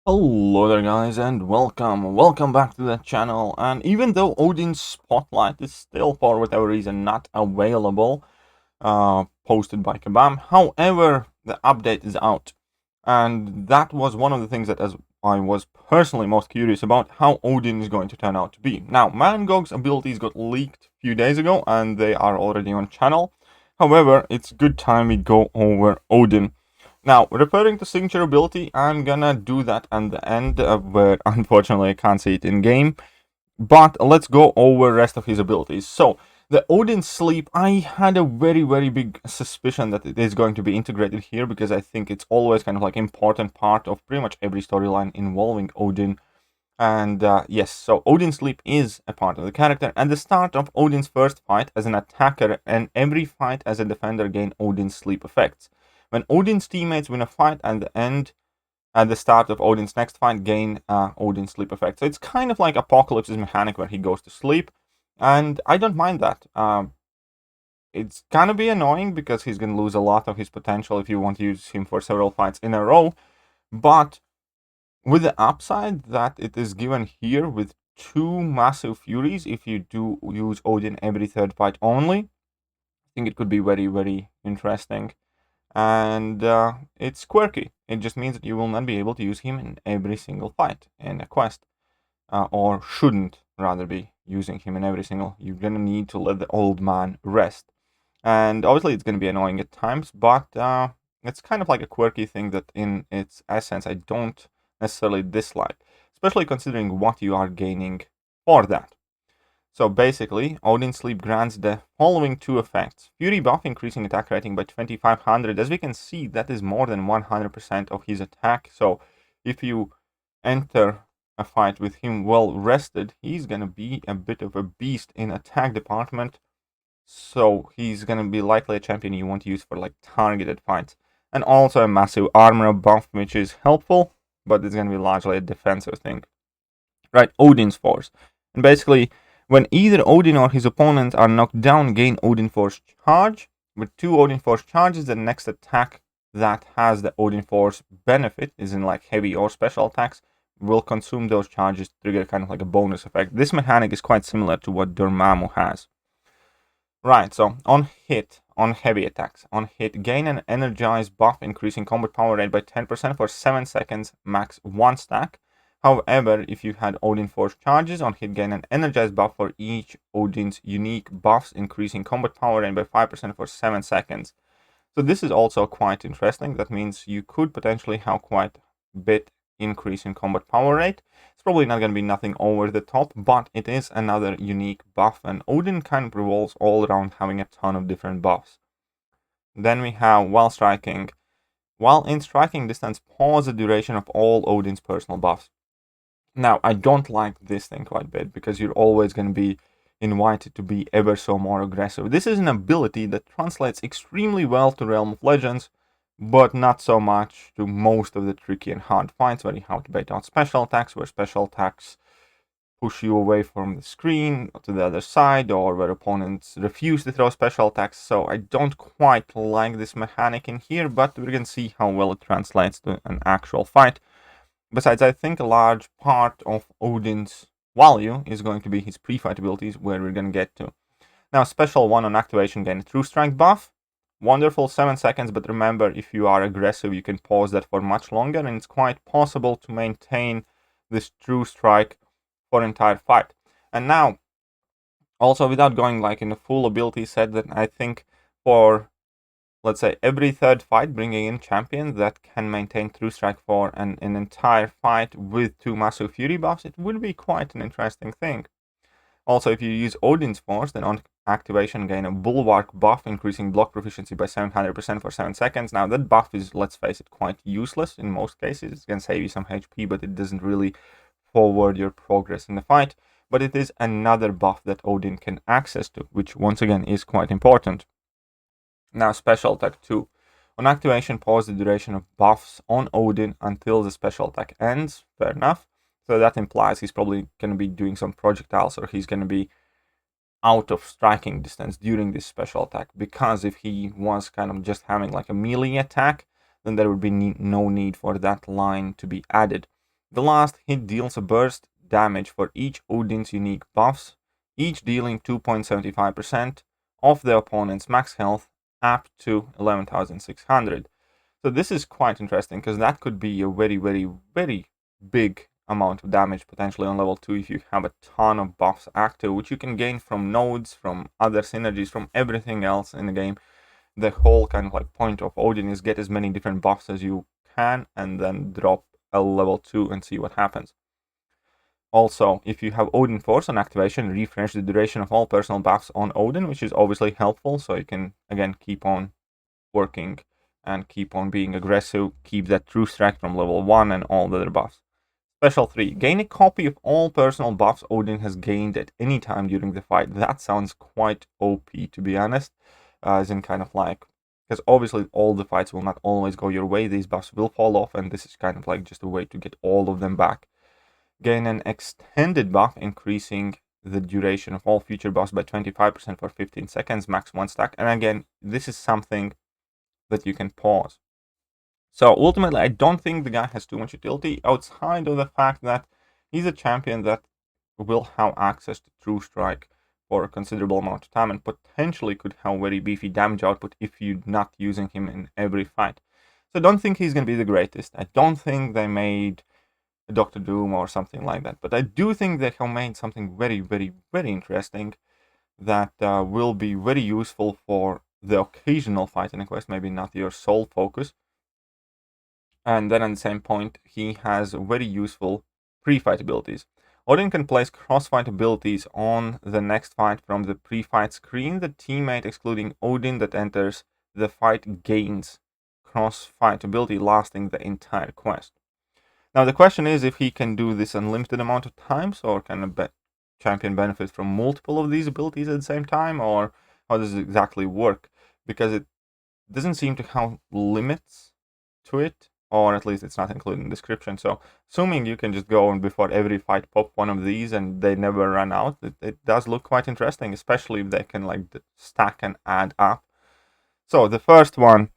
Hello there guys and welcome back to the channel. And even though Odin's spotlight is still for whatever reason not available, posted by Kabam, however the update is out, and that was one of the things that as I was personally most curious about how Odin is going to turn out to be. Now Mangog's abilities got leaked a few days ago and they are already on channel. However, it's good time we go over Odin. Now, referring to signature ability, I'm gonna do that at the end, where unfortunately I can't see it in game. But let's go over rest of his abilities. So, the Odin sleep, I had a very big suspicion that it is going to be integrated here because I think it's always kind of like important part of pretty much every storyline involving Odin. And yes, so Odin sleep is a part of the character. At the start of Odin's first fight as an attacker and every fight as a defender gain Odin's sleep effects. When Odin's teammates win a fight at the start of Odin's next fight, gain Odin's sleep effect. So it's kind of like Apocalypse's mechanic where he goes to sleep, and I don't mind that. It's gonna be annoying because he's gonna lose a lot of his potential if you want to use him for several fights in a row, but with the upside that it is given here with two massive furies if you do use Odin every third fight only, I think it could be very interesting. And it's quirky. It just means that you will not be able to use him in every single fight in a quest, or shouldn't rather be using him in every single. You're gonna need to let the old man rest, and obviously it's gonna be annoying at times, but it's kind of like a quirky thing that, in its essence, I don't necessarily dislike, especially considering what you are gaining for that. So basically, Odin Sleep grants the following two effects. Fury buff increasing attack rating by 2500. As we can see, that is more than 100% of his attack. So if you enter a fight with him well rested, he's gonna be a bit of a beast in attack department. So he's gonna be likely a champion you want to use for like targeted fights. And also a massive armor buff, which is helpful, but it's gonna be largely a defensive thing. Right, Odin's Force. And basically, when either Odin or his opponent are knocked down, gain Odin Force charge. With two Odin Force charges, the next attack that has the Odin Force benefit, is in like heavy or special attacks, will consume those charges to trigger kind of like a bonus effect. This mechanic is quite similar to what Dormammu has. Right, so on hit, on heavy attacks, on hit, gain an energized buff, increasing combat power rate by 10% for 7 seconds, max 1 stack. However, if you had Odin Force charges, on hit gain an energized buff for each Odin's unique buffs, increasing combat power rate by 5% for 7 seconds. So this is also quite interesting. That means you could potentially have quite a bit increase in combat power rate. It's probably not going to be nothing over the top, but it is another unique buff, and Odin kind of revolves all around having a ton of different buffs. Then we have while striking. While in striking distance, pause the duration of all Odin's personal buffs. Now, I don't like this thing quite a bit because you're always going to be invited to be ever so more aggressive. This is an ability that translates extremely well to Realm of Legends, but not so much to most of the tricky and hard fights where you have to bait out special attacks, where special attacks push you away from the screen to the other side, or where opponents refuse to throw special attacks. So I don't quite like this mechanic in here, but we're going to see how well it translates to an actual fight. Besides, I think a large part of Odin's value is going to be his pre-fight abilities, where we're going to get to. Now, special one on activation, gain a true strike buff. Wonderful, 7 seconds, but remember, if you are aggressive, you can pause that for much longer, and it's quite possible to maintain this true strike for entire fight. And now, also without going like in a full ability set, that I think for, let's say, every third fight, bringing in champions that can maintain true strike for an entire fight with two massive fury buffs, it would be quite an interesting thing. Also, if you use Odin's Force, then on activation gain a Bulwark buff, increasing block proficiency by 700% for 7 seconds. Now, that buff is, let's face it, quite useless in most cases. It's going to save you some HP, but it doesn't really forward your progress in the fight. But it is another buff that Odin can access to, which once again is quite important. Now, special attack 2. On activation, pause the duration of buffs on Odin until the special attack ends. Fair enough. So that implies he's probably going to be doing some projectiles, or he's going to be out of striking distance during this special attack. Because if he was kind of just having like a melee attack, then there would be no need for that line to be added. The last hit deals a burst damage for each Odin's unique buffs, each dealing 2.75% of the opponent's max health up to 11,600. So this is quite interesting, because that could be a very, very, very big amount of damage potentially on level 2 if you have a ton of buffs active, which you can gain from nodes, from other synergies, from everything else in the game. The whole kind of like point of Odin is get as many different buffs as you can and then drop a level 2 and see what happens. Also, if you have Odin Force on activation, refresh the duration of all personal buffs on Odin, which is obviously helpful, so you can again keep on working and keep on being aggressive, keep that true strike from level 1 and all the other buffs. Special 3. Gain a copy of all personal buffs Odin has gained at any time during the fight. That sounds quite OP, to be honest, as in kind of like, because obviously all the fights will not always go your way, these buffs will fall off, and this is kind of like just a way to get all of them back. Gain an extended buff, increasing the duration of all future buffs by 25% for 15 seconds, max 1 stack, and again, this is something that you can pause. So ultimately, I don't think the guy has too much utility outside of the fact that he's a champion that will have access to True Strike for a considerable amount of time and potentially could have very beefy damage output if you're not using him in every fight. So I don't think he's going to be the greatest. I don't think they made a Doctor Doom or something like that. But I do think they have made something very, very, very interesting that will be very useful for the occasional fight in a quest, maybe not your sole focus. And then at the same point, he has very useful pre-fight abilities. Odin can place cross-fight abilities on the next fight from the pre-fight screen. The teammate excluding Odin that enters the fight gains cross-fight ability lasting the entire quest. Now the question is if he can do this unlimited amount of times, or can a champion benefit from multiple of these abilities at the same time, or how does it exactly work? Because it doesn't seem to have limits to it, or at least it's not included in the description. So assuming you can just go and before every fight pop one of these and they never run out, it does look quite interesting, especially if they can like stack and add up. So the first one,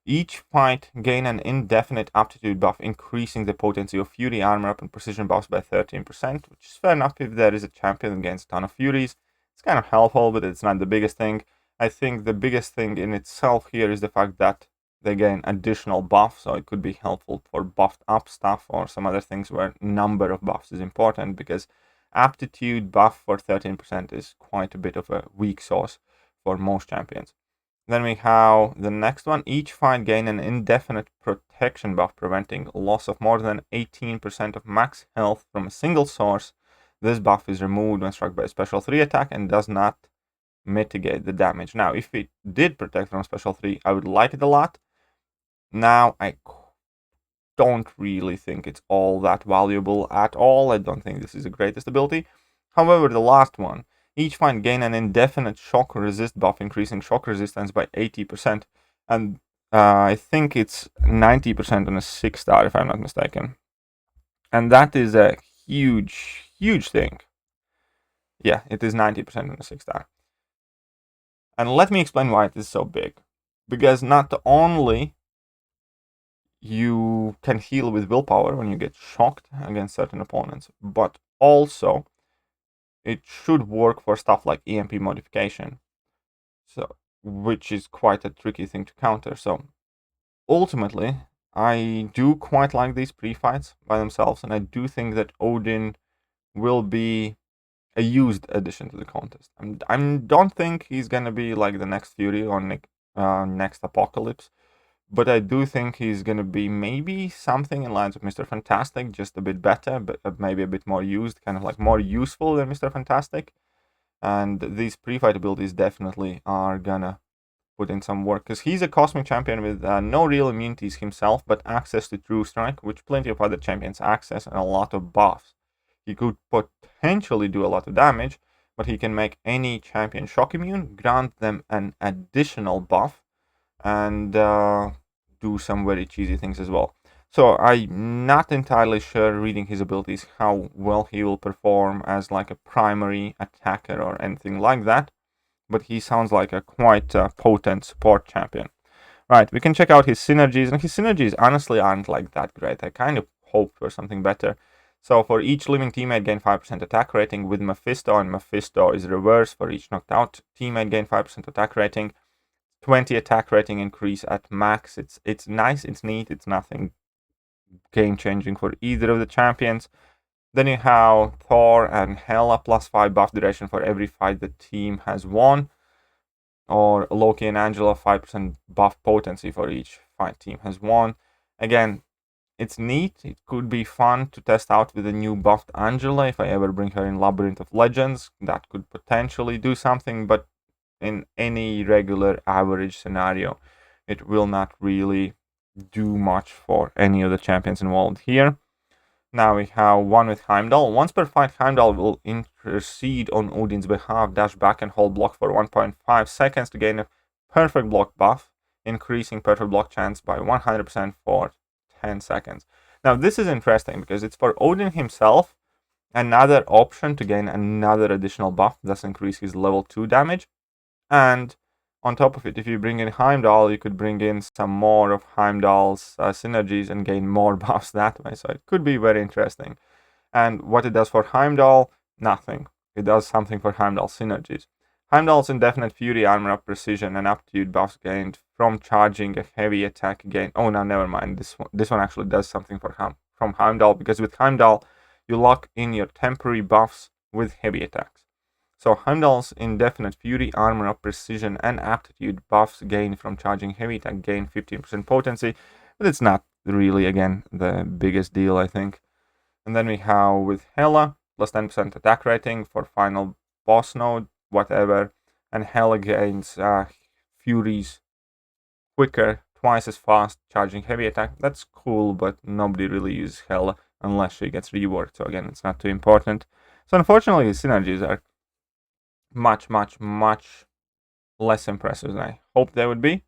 each fight gain an indefinite aptitude buff, increasing the potency of Fury, armor up, and precision buffs by 13%, which is fair enough if there is a champion that gains a ton of Furies. It's kind of helpful, but it's not the biggest thing. I think the biggest thing in itself here is the fact that they gain additional buff, so it could be helpful for buffed up stuff or some other things where number of buffs is important, because aptitude buff for 13% is quite a bit of a weak sauce for most champions. Then we have the next one, each fight gain an indefinite protection buff, preventing loss of more than 18% of max health from a single source. This buff is removed when struck by a special 3 attack and does not mitigate the damage. Now, if it did protect from special 3, I would like it a lot. Now, I don't really think it's all that valuable at all. I don't think this is the greatest ability. However, the last one, each fight gain an indefinite shock resist buff, increasing shock resistance by 80%. And I think it's 90% on a 6-star, if I'm not mistaken. And that is a huge, huge thing. Yeah, it is 90% on a 6-star. And let me explain why it is so big. Because not only you can heal with willpower when you get shocked against certain opponents, but also it should work for stuff like EMP modification, so which is quite a tricky thing to counter. So ultimately, I do quite like these pre-fights by themselves, and I do think that Odin will be a used addition to the contest. I don't think he's gonna be like the next Fury or next Apocalypse, but I do think he's going to be maybe something in lines with Mr. Fantastic, just a bit better, but maybe a bit more used, kind of like more useful than Mr. Fantastic. And these pre-fight abilities definitely are gonna put in some work, because he's a cosmic champion with no real immunities himself, but access to True Strike, which plenty of other champions access, and a lot of buffs. He could potentially do a lot of damage, but he can make any champion shock immune, grant them an additional buff, and do some very cheesy things as well. So I'm not entirely sure, reading his abilities, how well he will perform as like a primary attacker or anything like that, but he sounds like a quite potent support champion. Right, we can check out his synergies, and his synergies honestly aren't like that great. I kind of hope for something better. So for each living teammate, gain 5% attack rating with Mephisto, and Mephisto is reverse. For each knocked out teammate, gain 5% attack rating. 20 attack rating increase at max. It's nice, it's neat, it's nothing game-changing for either of the champions. Then you have Thor and Hela, plus 5 buff duration for every fight the team has won. Or Loki and Angela, 5% buff potency for each fight team has won. Again, it's neat. It could be fun to test out with the new buffed Angela. If I ever bring her in Labyrinth of Legends, that could potentially do something. But in any regular average scenario, it will not really do much for any of the champions involved here. Now we have one with Heimdall. Once per fight, Heimdall will intercede on Odin's behalf, dash back and hold block for 1.5 seconds to gain a perfect block buff, increasing perfect block chance by 100% for 10 seconds. Now this is interesting because it's for Odin himself, another option to gain another additional buff, thus increase his level 2 damage. And on top of it, if you bring in Heimdall, you could bring in some more of Heimdall's synergies and gain more buffs that way. So it could be very interesting. And what it does for Heimdall, nothing. It does something for Heimdall synergies. Heimdall's Indefinite Fury, Armor Up, Precision, and Aptitude buffs gained from charging a heavy attack gain. Oh, no, never mind. This one actually does something from Heimdall, because with Heimdall, you lock in your temporary buffs with heavy attacks. So Heimdall's Indefinite Fury, Armor Up, Precision, and Aptitude buffs gained from charging heavy attack gain 15% potency, but it's not really, again, the biggest deal, I think. And then we have with Hela, plus 10% attack rating for final boss node, whatever, and Hela gains Furies quicker, twice as fast, charging heavy attack. That's cool, but nobody really uses Hela unless she gets reworked, so again, it's not too important. So unfortunately, the synergies are much less impressive than I hoped they would be.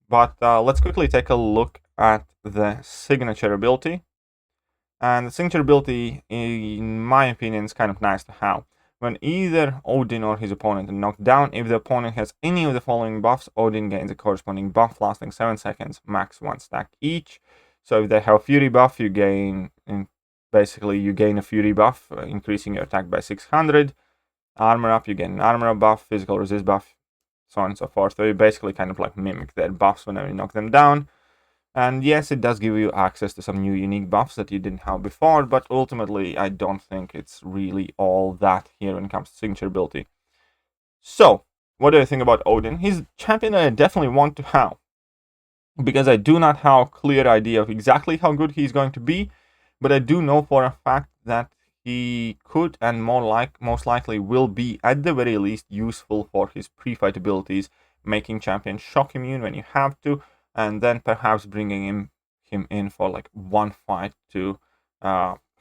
But let's quickly take a look at the signature ability. And the signature ability, in my opinion, is kind of nice to have. When either Odin or his opponent are knocked down, if the opponent has any of the following buffs, Odin gains a corresponding buff lasting 7 seconds, max 1 stack each. So if they have Fury buff, you gain a Fury buff, increasing your attack by 600. Armor Up, you get an Armor Up buff, Physical Resist buff, so on and so forth. So you basically kind of like mimic their buffs whenever you knock them down. And yes, it does give you access to some new unique buffs that you didn't have before, but ultimately I don't think it's really all that here when it comes to signature ability. So, what do I think about Odin? He's a champion that I definitely want to have, because I do not have a clear idea of exactly how good he's going to be, but I do know for a fact that he could and most likely will be, at the very least, useful for his pre-fight abilities, making champions shock immune when you have to, and then perhaps bringing him in for like one fight to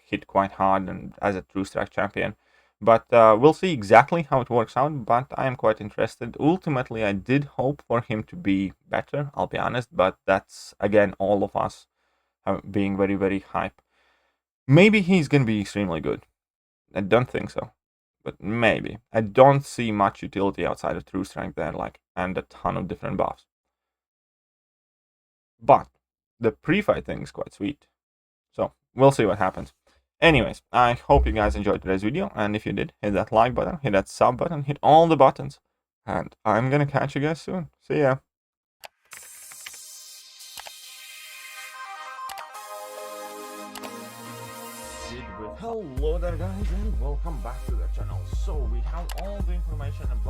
hit quite hard and as a true strike champion. But we'll see exactly how it works out, but I am quite interested. Ultimately, I did hope for him to be better, I'll be honest, but that's, again, all of us being very hype. Maybe he's going to be extremely good. I don't think so, but maybe. I don't see much utility outside of true strength there, and a ton of different buffs. But the pre-fight thing is quite sweet. So we'll see what happens. Anyways, I hope you guys enjoyed today's video, and if you did, hit that like button, hit that sub button, hit all the buttons, and I'm gonna catch you guys soon. See ya. Hello there guys, and welcome back to the channel. So we have all the information about